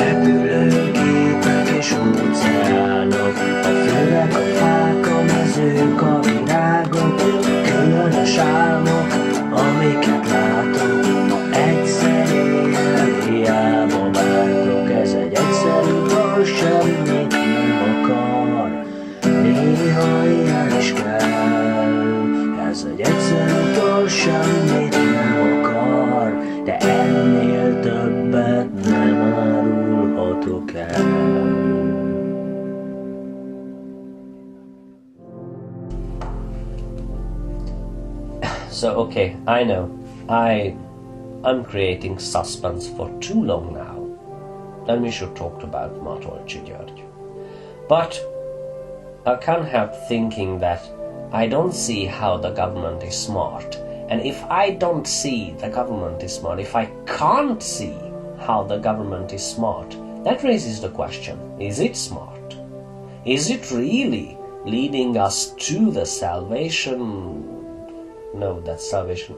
repülőgépek és óceánok, a fövek, a fák, a mezők, a virágok, különös álmok, amiket látok. Egyszer éjjel hiába vártok, ez egy egyszerű dal, semmit nem akar, néha ilyen is kell. Ez egy egyszerű dal, semmit nem akar, de ennél többet nem árulhatok el. So, okay, I know, I'm creating suspense for too long now. Then we should talk about Matolcsy György. But I can't help thinking that I don't see how the government is smart. And if I don't see the government is smart, if I can't see how the government is smart, that raises the question, is it smart? Is it really leading us to the Salvation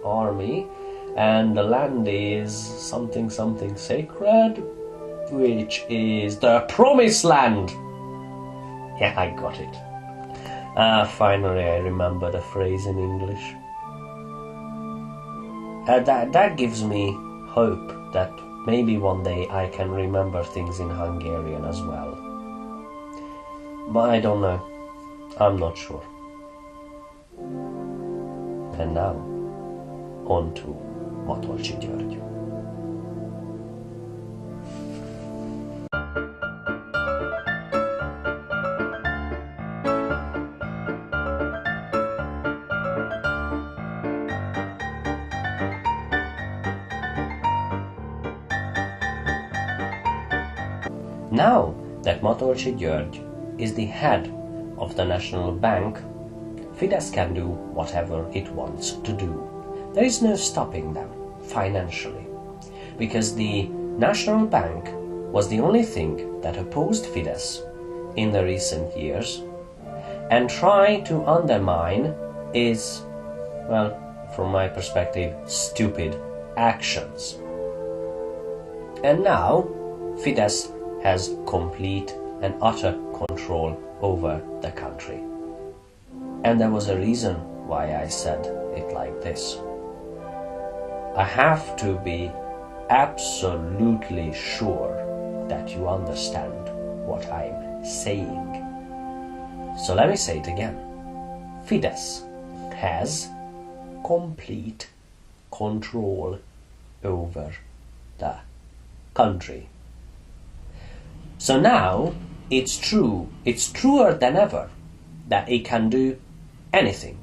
Army, and the land is something sacred, which is the Promised Land? Yeah, I got it. Finally I remember the phrase in English. That gives me hope that maybe one day I can remember things in Hungarian as well. But I don't know. I'm not sure. And now, on to Matolcsy György. Now that Matolcsy György is the head of the National Bank, Fidesz can do whatever it wants to do. There is no stopping them financially, because the National Bank was the only thing that opposed Fidesz in the recent years and tried to undermine its, well, from my perspective, stupid actions. And now Fidesz has complete and utter control over the country. And there was a reason why I said it like this. I have to be absolutely sure that you understand what I'm saying. So let me say it again. Fidesz has complete control over the country. So now it's truer than ever that it can do anything.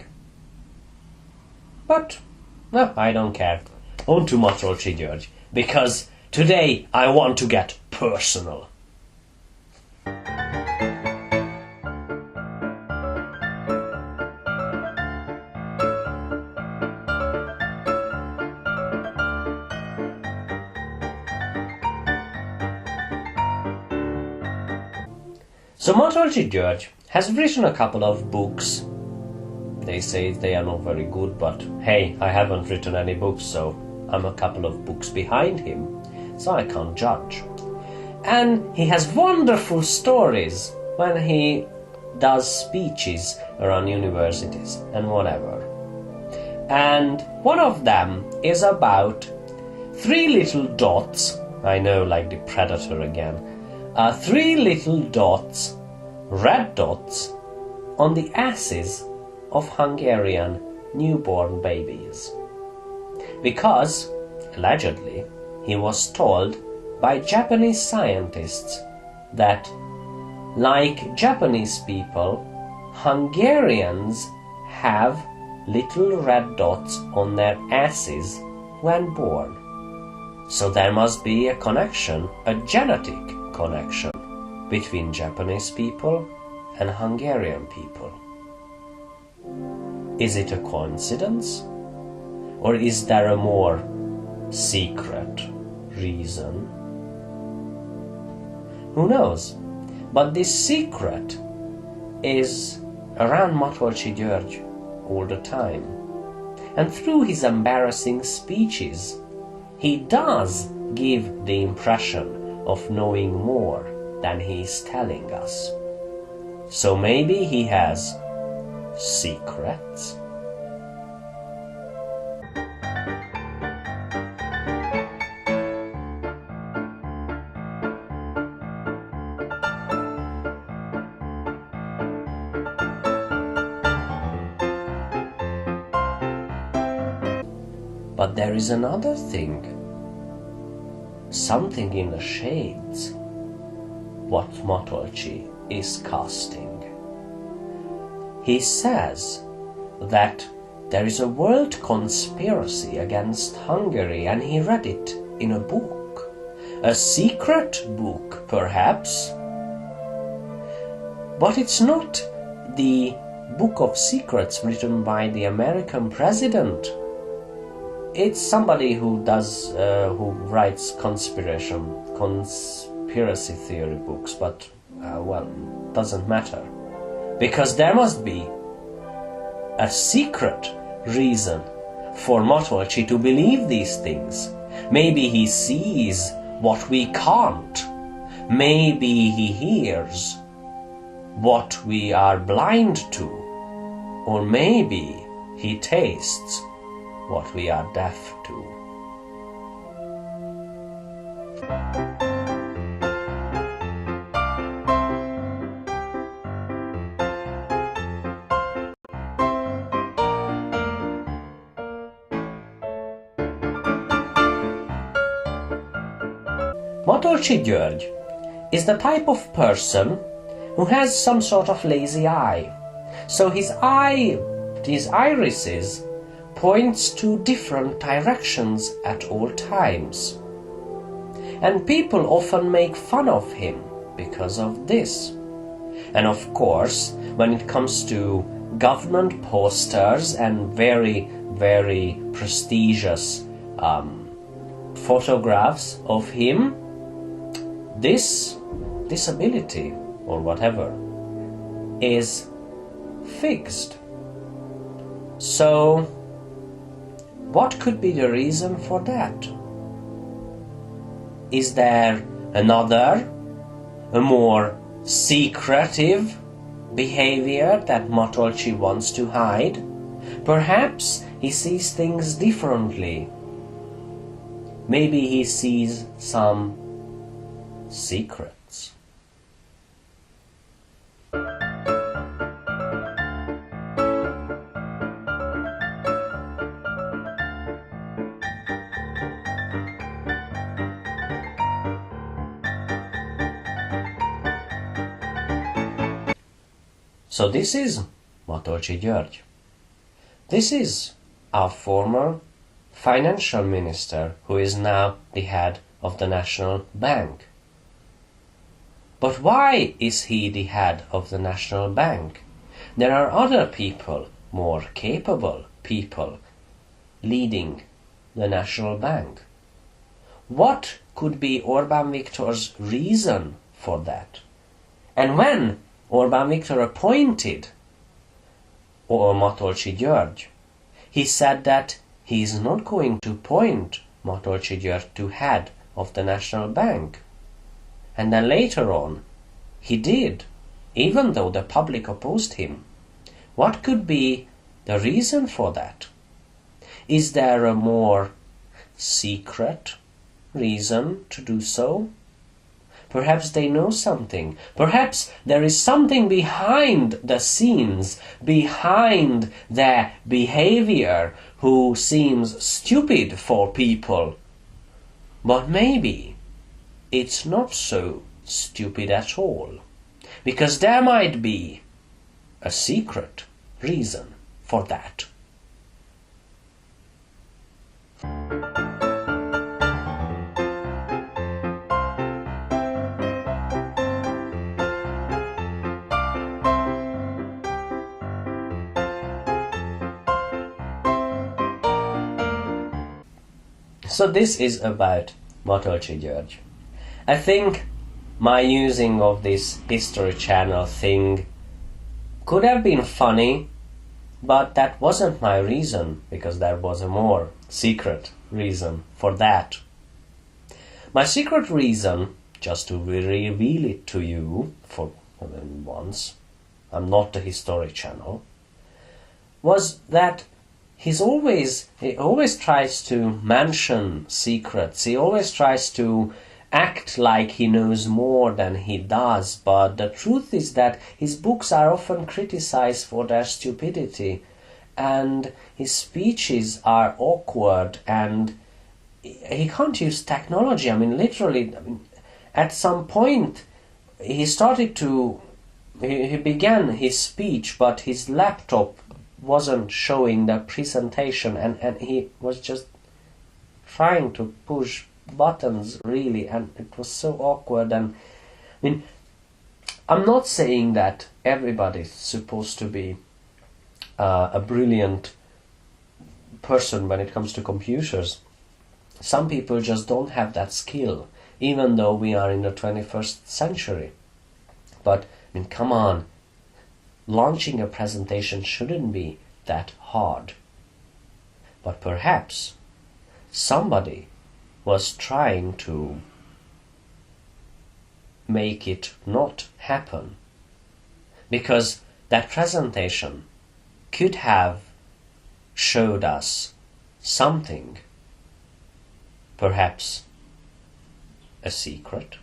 But, well, I don't care. On to Matolcsy György, because today I want to get personal. So Matolcsy György has written a couple of books. They say they are not very good, but hey, I haven't written any books, so I'm a couple of books behind him, so I can't judge. And he has wonderful stories when he does speeches around universities and whatever. And one of them is about 3 little dots, I know, like the Predator again, 3 little dots, red dots, on the asses of Hungarian newborn babies. Because, allegedly, he was told by Japanese scientists that, like Japanese people, Hungarians have little red dots on their asses when born. So there must be a connection, a genetic connection, between Japanese people and Hungarian people. Is it a coincidence? Or is there a more secret reason? Who knows? But this secret is around Matolcsy György all the time. And through his embarrassing speeches, he does give the impression of knowing more than he is telling us. So maybe he has secrets? But there is another thing, something in the shades, what Matolcsy is casting. He says that there is a world conspiracy against Hungary, and he read it in a book. A secret book, perhaps. But it's not the book of secrets written by the American president. It's somebody who writes conspiracy theory books, but doesn't matter, because there must be a secret reason for Matolcsy to believe these things. Maybe he sees what we can't. Maybe he hears what we are blind to, or maybe he tastes what we are deaf to. Matolcsy György is the type of person who has some sort of lazy eye. So his irises points to different directions at all times. And people often make fun of him because of this. And of course, when it comes to government posters and very, very prestigious photographs of him, this disability or whatever is fixed. So what could be the reason for that? Is there another, a more secretive behavior that Matolcsy wants to hide? Perhaps he sees things differently. Maybe he sees some secrets. So this is Matolcsy György. This is our former financial minister, who is now the head of the National Bank. But why is he the head of the National Bank? There are other people, more capable people, leading the National Bank. What could be Orbán Viktor's reason for that? And when Orbán Viktor appointed Matolcsy György, he said that he is not going to appoint Matolcsy György to head of the National Bank. And then later on, he did, even though the public opposed him. What could be the reason for that? Is there a more secret reason to do so? Perhaps they know something. Perhaps there is something behind the scenes, behind their behavior, who seems stupid for people. But maybe it's not so stupid at all, because there might be a secret reason for that. So this is about Matolcsy György. I think my using of this History Channel thing could have been funny, but that wasn't my reason, because there was a more secret reason for that. My secret reason just to reveal it to you for once, I'm not the History Channel, was that he always tries to mention secrets. He always tries to act like he knows more than he does, but the truth is that his books are often criticized for their stupidity, and his speeches are awkward, and he can't use technology. I mean, literally, at some point he began his speech, but his laptop wasn't showing the presentation, and he was just trying to push buttons, really, and it was so awkward. And I mean, I'm not saying that everybody's supposed to be a brilliant person when it comes to computers. Some people just don't have that skill, even though we are in the 21st century. But I mean, come on, launching a presentation shouldn't be that hard. But perhaps somebody was trying to make it not happen, because that presentation could have showed us something, perhaps a secret,